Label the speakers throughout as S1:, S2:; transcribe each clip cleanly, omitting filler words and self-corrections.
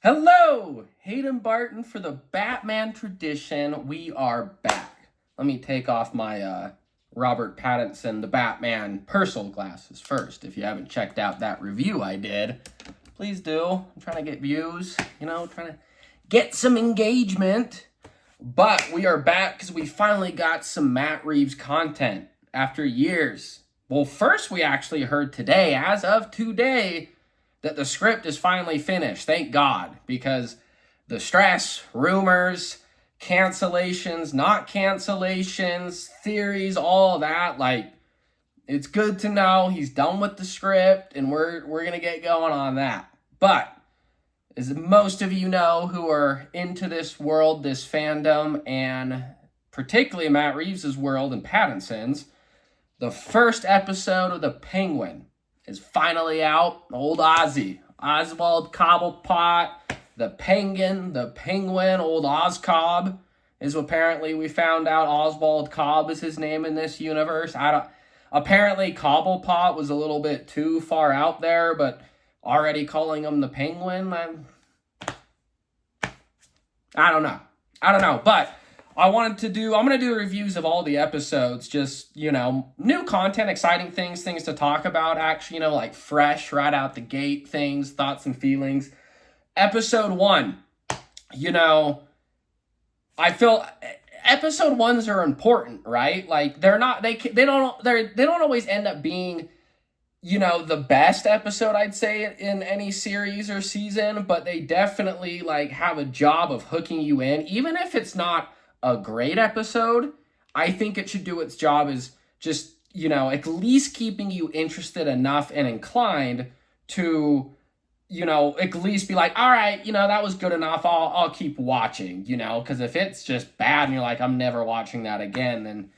S1: Hello, Hayden Barton for the Batman tradition. We are back. Let me take off my Robert Pattinson, the Batman personal glasses first. If you haven't checked out that review I did, please do. I'm trying to get views, trying to get some engagement. But we are back because we finally got some Matt Reeves content after years. Well, first we actually heard today, as of today, that the script is finally finished. Thank God, because the stress, rumors, cancellations, not cancellations, theories, all that, it's good to know he's done with the script and we're going to get going on that. But as most of you know who are into this world, this fandom, and particularly Matt Reeves' world and Pattinson's, the first episode of The Penguin is finally out. Old Ozzy, Oswald Cobblepot, the Penguin, old Ozcobb is apparently, we found out Oswald Cobb is his name in this universe. Apparently Cobblepot was a little bit too far out there, but already calling him the Penguin, I don't know, but I'm going to do reviews of all the episodes, just, new content, exciting things to talk about, actually, like fresh, right out the gate things, thoughts and feelings. Episode 1, I feel episode 1s are important, right? Like, they don't always end up being, the best episode, I'd say, in any series or season, but they definitely, have a job of hooking you in, even if it's not a great episode. I think it should do its job as just, at least keeping you interested enough and inclined to, at least be like, all right, that was good enough. I'll keep watching, because if it's just bad and you're like, I'm never watching that again, then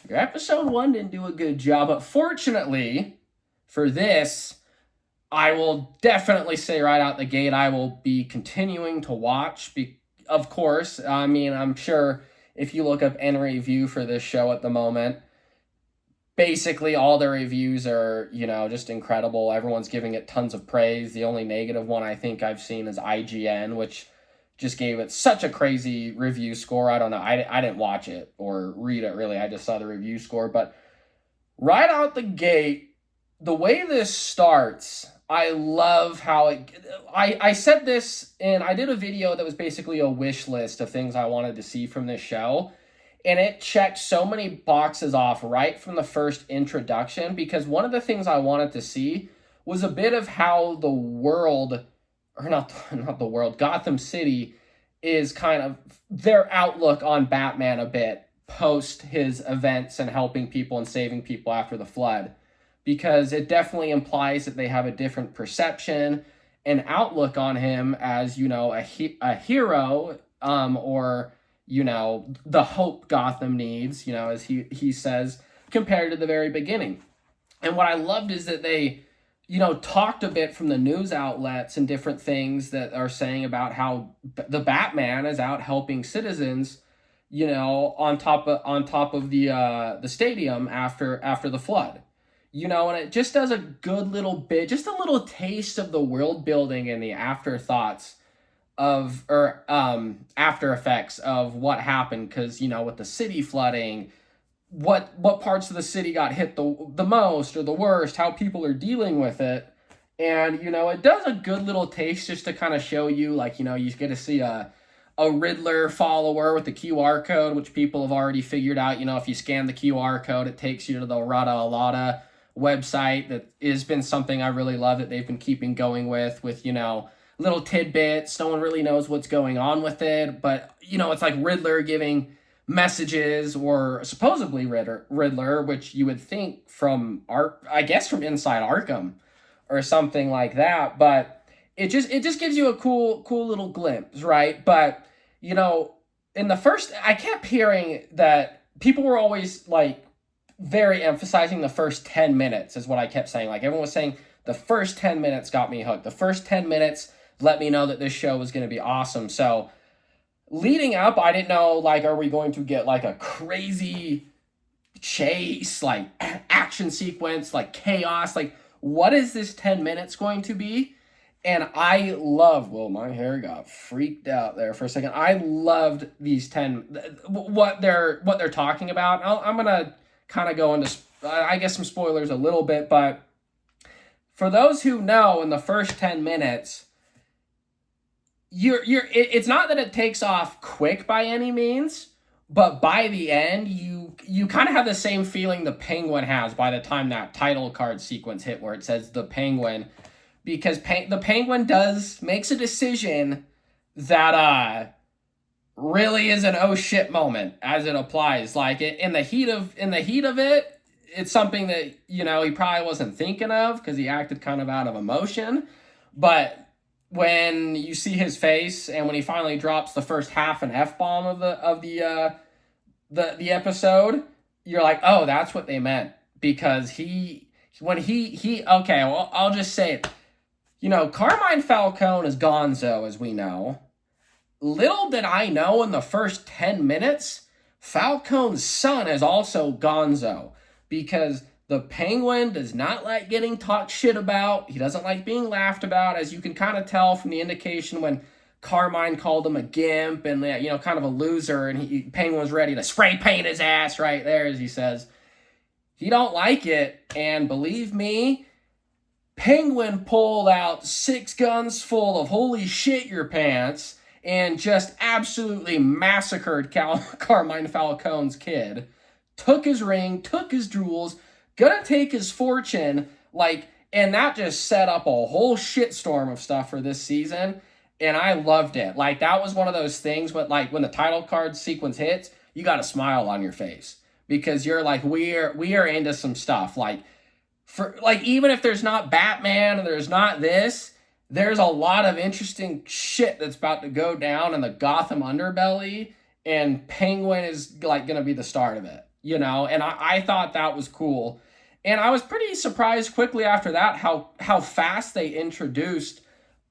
S1: your episode 1 didn't do a good job. But fortunately for this, I will definitely say right out the gate, I will be continuing to watch. Of course, I mean, I'm sure if you look up any review for this show at the moment, basically all the reviews are, just incredible. Everyone's giving it tons of praise. The only negative one I think I've seen is IGN, which just gave it such a crazy review score. I don't know. I didn't watch it or read it, really. I just saw the review score. But right out the gate, the way this starts, I love how I said this, and I did a video that was basically a wish list of things I wanted to see from this show, and it checked so many boxes off right from the first introduction, because one of the things I wanted to see was a bit of how the world, or not the world, Gotham City is kind of their outlook on Batman a bit post his events and helping people and saving people after the flood. Because it definitely implies that they have a different perception and outlook on him as, a hero, or, the hope Gotham needs, as he says, compared to the very beginning. And what I loved is that they, talked a bit from the news outlets and different things that are saying about how the Batman is out helping citizens, on top of the stadium after the flood. And it just does a good little bit, just a little taste of the world building and the afterthoughts after effects of what happened. Because, with the city flooding, what parts of the city got hit the most or the worst, how people are dealing with it. And, it does a good little taste just to kind of show you, you get to see a Riddler follower with the QR code, which people have already figured out. If you scan the QR code, it takes you to the Rada Alada website. That has been something I really love that they've been keeping going with little tidbits. No one really knows what's going on with it, but it's like Riddler giving messages, or supposedly Riddler, which you would think from from inside Arkham or something like that, but it just gives you a cool little glimpse, right? But in the first, I kept hearing that people were always very emphasizing the first 10 minutes is what I kept saying. Everyone was saying the first 10 minutes got me hooked. The first 10 minutes let me know that this show was going to be awesome. So leading up, I didn't know, are we going to get a crazy chase, action sequence, chaos? What is this 10 minutes going to be? And I love, well, my hair got freaked out there for a second. I loved these 10, what they're talking about. I'm going to kind of go into, I guess, some spoilers a little bit, but for those who know, in the first 10 minutes, it's not that it takes off quick by any means, but by the end, you kind of have the same feeling the Penguin has by the time that title card sequence hit where it says the Penguin, because the Penguin makes a decision that really is an oh shit moment as it applies. Like in the heat of it, it's something that he probably wasn't thinking of because he acted kind of out of emotion, but when you see his face and when he finally drops the first half an F-bomb of the episode, you're like, oh, that's what they meant. Because he okay, well, I'll just say it. Carmine Falcone is Gonzo, as we know. Little did I know in the first 10 minutes, Falcone's son is also Gonzo. Because the Penguin does not like getting talked shit about. He doesn't like being laughed about, as you can kind of tell from the indication when Carmine called him a gimp and kind of a loser, and Penguin was ready to spray paint his ass right there, as he says. He don't like it, and believe me, Penguin pulled out 6 guns full of holy shit your pants and just absolutely massacred Carmine Falcone's kid. Took his ring, took his jewels, gonna take his fortune, and that just set up a whole shitstorm of stuff for this season, and I loved it. That was one of those things, but when the title card sequence hits, you got a smile on your face, because you're like, we are into some stuff. Even if there's not Batman and there's not this, there's a lot of interesting shit that's about to go down in the Gotham underbelly, and Penguin is gonna be the start of it, and I thought that was cool. And I was pretty surprised quickly after that how fast they introduced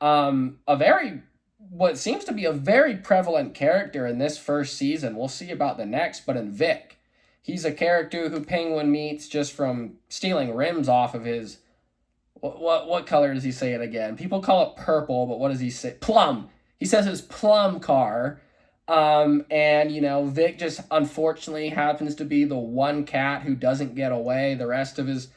S1: what seems to be a very prevalent character in this first season. We'll see about the next, but in Vic. He's a character who Penguin meets just from stealing rims off of his, what color does he say it again? People call it purple, but what does he say? Plum. He says his plum car. Vic just unfortunately happens to be the one cat who doesn't get away. The rest of his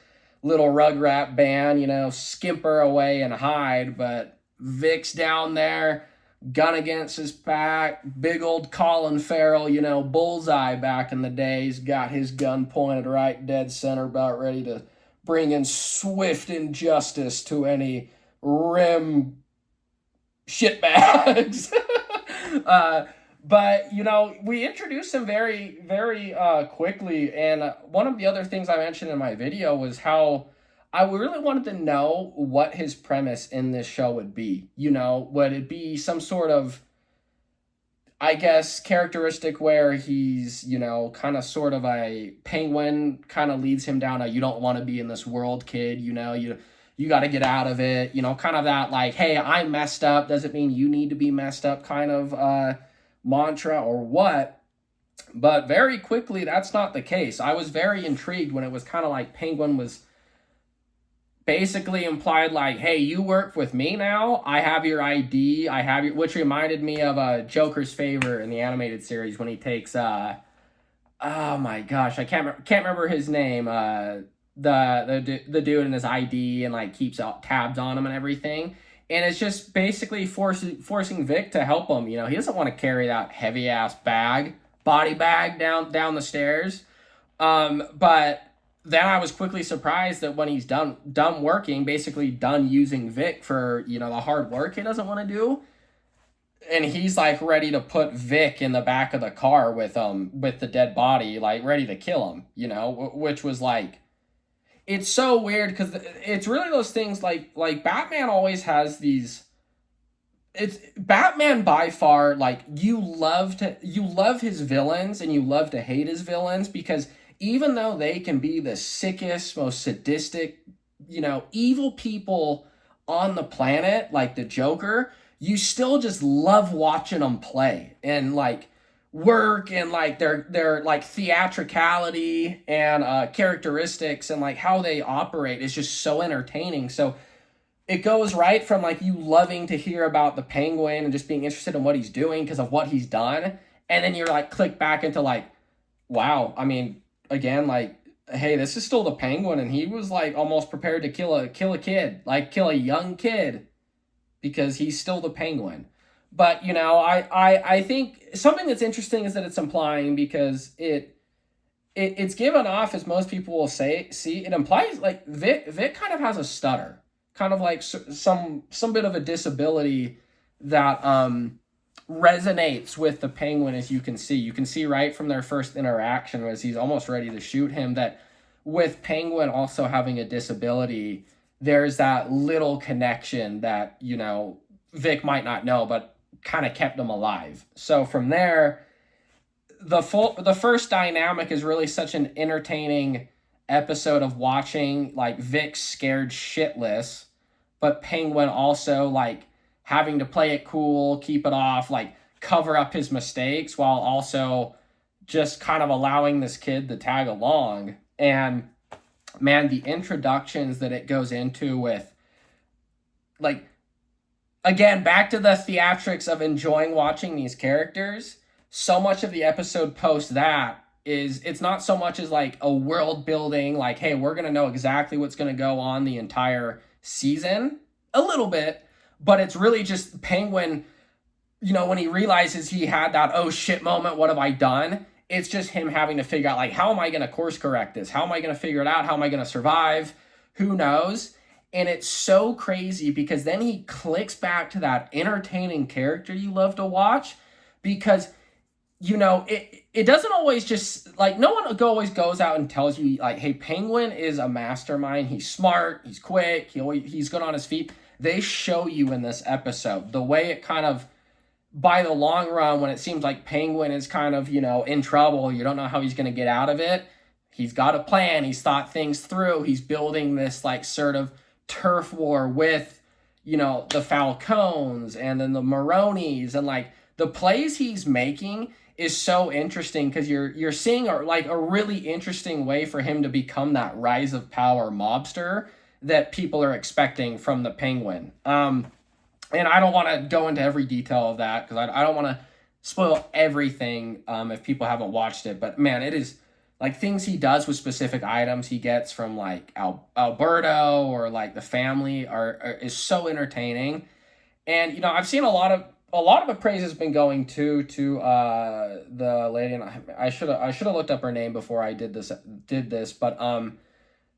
S1: little Rugrat band, skimper away and hide, but Vic's down there, gun against his back, big old Colin Farrell, bullseye back in the day. He's got his gun pointed right dead center, about ready to bring in swift injustice to any rim shitbags. But, we introduced him very, very quickly. And one of the other things I mentioned in my video was how I really wanted to know what his premise in this show would be. Would it be some sort of, I guess, characteristic where he's, kind of sort of a Penguin, kind of leads him down a you don't want to be in this world, kid, you got to get out of it, kind of that hey, I messed up, doesn't mean you need to be messed up kind of mantra or what. But very quickly, that's not the case. I was very intrigued when it was kind of like Penguin was basically implied hey, you work with me now, I have your ID, which reminded me of Joker's favor in the animated series when he takes oh my gosh, I can't remember his name, the dude in his ID and keeps tabs on him and everything. And it's just basically forcing Vic to help him. He doesn't want to carry that heavy ass body bag down the stairs. But then I was quickly surprised that when he's done working, basically done using Vic for the hard work he doesn't want to do, and he's ready to put Vic in the back of the car with the dead body, ready to kill him. Which was it's so weird because it's really those things like Batman always has these. It's Batman by far, you love his villains and you love to hate his villains, because even though they can be the sickest, most sadistic, evil people on the planet, like the Joker, you still just love watching them play and work, and their theatricality and characteristics and how they operate is just so entertaining. So it goes right from like you loving to hear about the Penguin and just being interested in what he's doing because of what he's done, and then you're like click back into like, wow, I mean, again, like, hey, this is still the Penguin, and he was like almost prepared to kill a kid, like kill a young kid, because he's still the Penguin. But you know, I think something that's interesting is that it's implying, because it's given off as most people will say see it implies like Vic kind of has a stutter, kind of like some bit of a disability that resonates with the Penguin. As you can see right from their first interaction, as he's almost ready to shoot him, that with Penguin also having a disability, there's that little connection that, you know, Vic might not know, but kind of kept him alive. So from there, the first dynamic is really such an entertaining episode of watching like Vic scared shitless, but Penguin also like having to play it cool, keep it off, like cover up his mistakes while also just kind of allowing this kid to tag along. And man, the introductions that it goes into with, like, again, back to the theatrics of enjoying watching these characters. So much of the episode post that is, it's not so much as like a world building, like, hey, we're going to know exactly what's going to go on the entire season, a little bit, but it's really just Penguin, you know, when he realizes he had that oh shit moment, what have I done? It's just him having to figure out, like, how am I going to course correct this? How am I going to figure it out? How am I going to survive? Who knows? And it's so crazy because then he clicks back to that entertaining character you love to watch, because, you know, it doesn't always just, like, no one always goes out and tells you, like, hey, Penguin is a mastermind. He's smart. He's quick. He's good on his feet. They show you in this episode the way it kind of, by the long run, when it seems like Penguin is kind of, you know, in trouble, you don't know how he's going to get out of it. He's got a plan. He's thought things through. He's building this, like, sort of turf war with, you know, the Falcones and then the Maronis, and like the plays he's making is so interesting because you're seeing a really interesting way for him to become that rise of power mobster that people are expecting from the Penguin. And I don't want to go into every detail of that because I don't want to spoil everything if people haven't watched it. But man, it is like things he does with specific items he gets from like Alberto or like the family is so entertaining. And you know, I've seen a lot of the praise has been going to the lady, and I should have looked up her name before I did this, but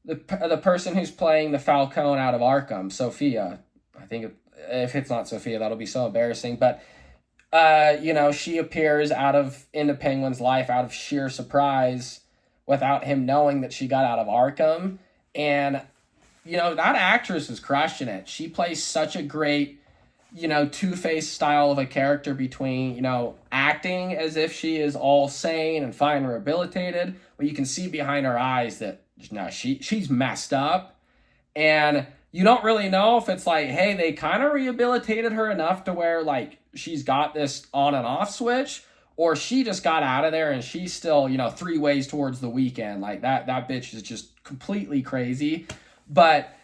S1: the person who's playing the Falcone out of Arkham, Sophia. I think if it's not Sophia, that'll be so embarrassing. But you know, she appears into Penguin's life out of sheer surprise, without him knowing that she got out of Arkham. And you know, that actress is crushing it. She plays such a great, you know, Two-Face style of a character between, you know, acting as if she is all sane and fine and rehabilitated, but you can see behind her eyes that no, she's messed up. And you don't really know if it's like, hey, they kind of rehabilitated her enough to where like she's got this on and off switch, or she just got out of there and she's still, you know, 3 ways towards the weekend. Like that bitch is just completely crazy. But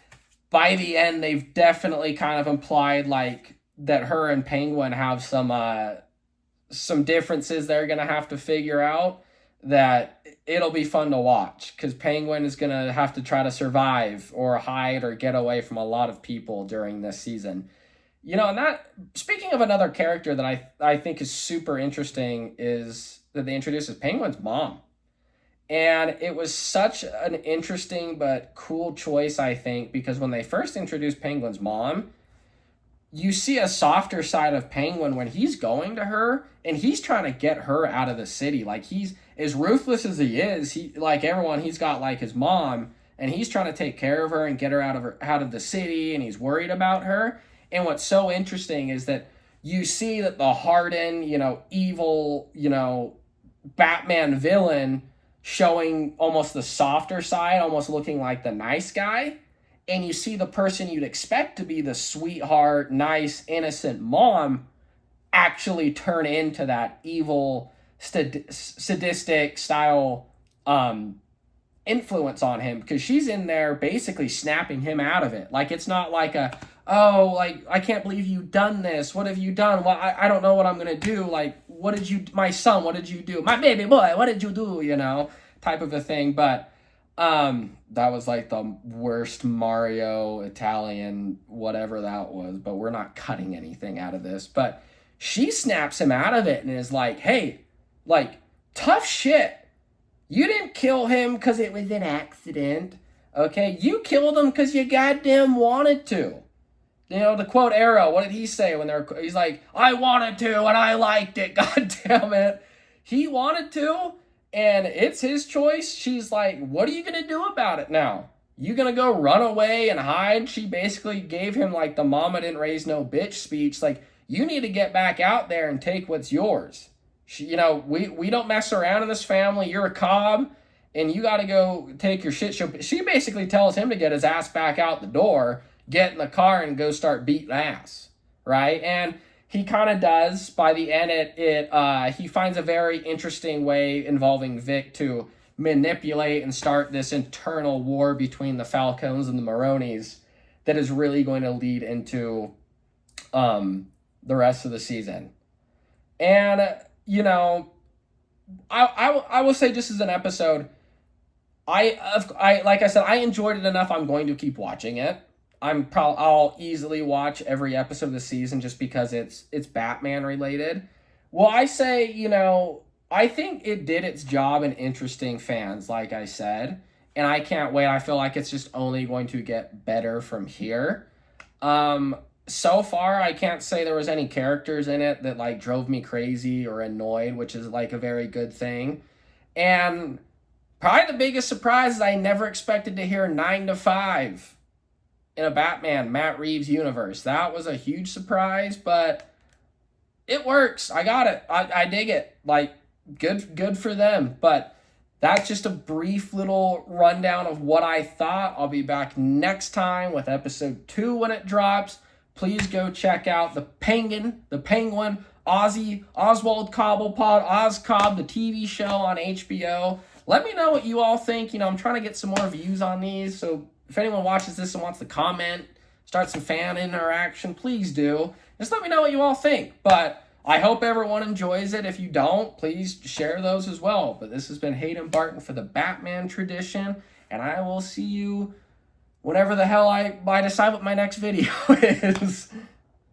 S1: by the end, they've definitely kind of implied like that her and Penguin have some differences they're gonna have to figure out. That it'll be fun to watch because Penguin is gonna have to try to survive or hide or get away from a lot of people during this season. You know, and that, speaking of another character that I think is super interesting, is that they introduced as Penguin's mom. And it was such an interesting but cool choice, I think, because when they first introduced Penguin's mom, you see a softer side of Penguin when he's going to her and he's trying to get her out of the city. Like, he's as ruthless as he is, he, like everyone, he's got like his mom and he's trying to take care of her and get her out of the city, and he's worried about her. And what's so interesting is that you see that the hardened, you know, evil, you know, Batman villain showing almost the softer side, almost looking like the nice guy. And you see the person you'd expect to be the sweetheart, nice, innocent mom actually turn into that evil, sadistic style influence on him, because she's in there basically snapping him out of it. Like, it's not like a, oh, like, I can't believe you've done this. What have you done? Well, I don't know what I'm going to do. Like, what did you, my son, what did you do? My baby boy, what did you do? You know, type of a thing. But that was like the worst Mario Italian, whatever that was. But we're not cutting anything out of this. But she snaps him out of it and is like, hey, like, tough shit. You didn't kill him because it was an accident. Okay? You killed him because you goddamn wanted to. You know, to quote Arrow, what did he say when he's like, I wanted to and I liked it, god damn it. He wanted to, and it's his choice. She's like, what are you gonna do about it now? You gonna go run away and hide? She basically gave him like the mama didn't raise no bitch speech. Like, you need to get back out there and take what's yours. You know, we don't mess around in this family. You're a Cobb, and you got to go take your shit. She basically tells him to get his ass back out the door, get in the car, and go start beating ass, right? And he kind of does. By the end, he finds a very interesting way involving Vic to manipulate and start this internal war between the Falcons and the Maronis that is really going to lead into the rest of the season. And you know, I will say, just as an episode, I like I said, I enjoyed it enough. I'm going to keep watching it. I'll easily watch every episode of the season just because it's Batman related. Well, I say, you know, I think it did its job in interesting fans, like I said, and I can't wait. I feel like it's just only going to get better from here. So far, I can't say there was any characters in it that like drove me crazy or annoyed, which is like a very good thing. And probably the biggest surprise is I never expected to hear 9 to 5 in a Batman Matt Reeves universe. That was a huge surprise, but it works. I got it. I dig it. Like, good for them. But that's just a brief little rundown of what I thought. I'll be back next time with episode 2 when it drops. Please go check out the Penguin, Oswald Cobblepot, OzCobb, the TV show on HBO. Let me know what you all think. You know, I'm trying to get some more views on these, so if anyone watches this and wants to comment, start some fan interaction, please do. Just let me know what you all think. But I hope everyone enjoys it. If you don't, please share those as well. But this has been Hayden Barton for the Batman Tradition, and I will see you whenever the hell I decide what my next video is.